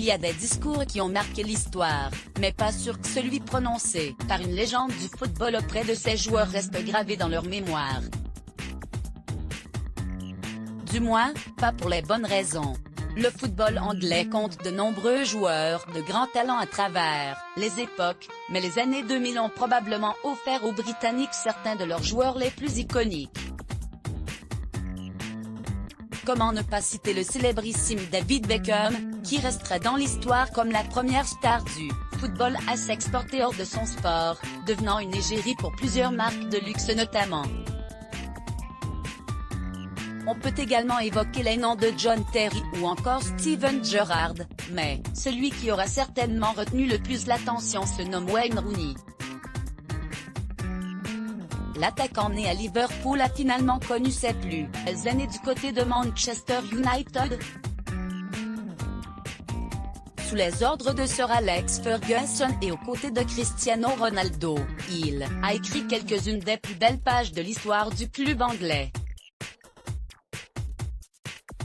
Il y a des discours qui ont marqué l'histoire, mais pas sûr que celui prononcé par une légende du football auprès de ses joueurs reste gravé dans leur mémoire. Du moins, pas pour les bonnes raisons. Le football anglais compte de nombreux joueurs de grand talent à travers les époques, mais les années 2000 ont probablement offert aux Britanniques certains de leurs joueurs les plus iconiques. Comment ne pas citer le célébrissime David Beckham, qui resterait dans l'histoire comme la première star du football à s'exporter hors de son sport, devenant une égérie pour plusieurs marques de luxe notamment. On peut également évoquer les noms de John Terry ou encore Steven Gerrard, mais celui qui aura certainement retenu le plus l'attention se nomme Wayne Rooney. L'attaquant né à Liverpool a finalement connu ses plus belles années du côté de Manchester United. Sous les ordres de Sir Alex Ferguson et aux côtés de Cristiano Ronaldo, il a écrit quelques-unes des plus belles pages de l'histoire du club anglais.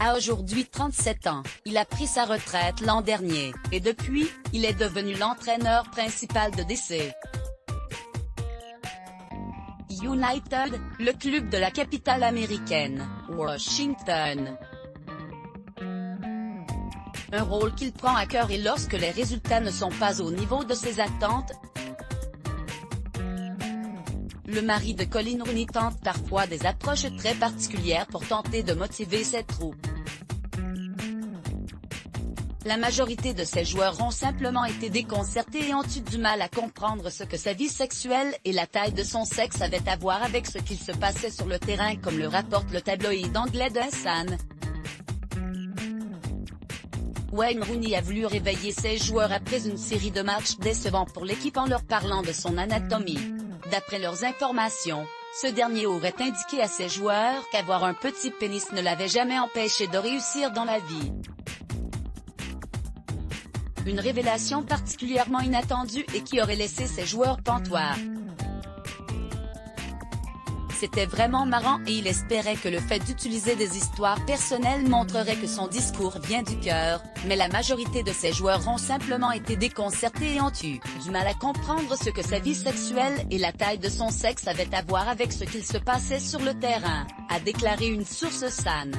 À aujourd'hui 37 ans, il a pris sa retraite l'an dernier, et depuis, il est devenu l'entraîneur principal de DC United, le club de la capitale américaine, Washington. Un rôle qu'il prend à cœur et lorsque les résultats ne sont pas au niveau de ses attentes. Le mari de Colin Rooney tente parfois des approches très particulières pour tenter de motiver ses troupes. La majorité de ces joueurs ont simplement été déconcertés et ont eu du mal à comprendre ce que sa vie sexuelle et la taille de son sexe avaient à voir avec ce qu'il se passait sur le terrain, comme le rapporte le tabloïd anglais The Sun. Wayne Rooney a voulu réveiller ses joueurs après une série de matchs décevants pour l'équipe en leur parlant de son anatomie. D'après leurs informations, ce dernier aurait indiqué à ses joueurs qu'avoir un petit pénis ne l'avait jamais empêché de réussir dans la vie. Une révélation particulièrement inattendue et qui aurait laissé ses joueurs pantois. C'était vraiment marrant et il espérait que le fait d'utiliser des histoires personnelles montrerait que son discours vient du cœur, mais la majorité de ses joueurs ont simplement été déconcertés et ont eu du mal à comprendre ce que sa vie sexuelle et la taille de son sexe avaient à voir avec ce qu'il se passait sur le terrain, a déclaré une source SAN.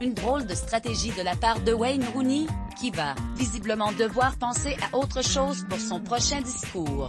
Une drôle de stratégie de la part de Wayne Rooney, qui va visiblement devoir penser à autre chose pour son prochain discours.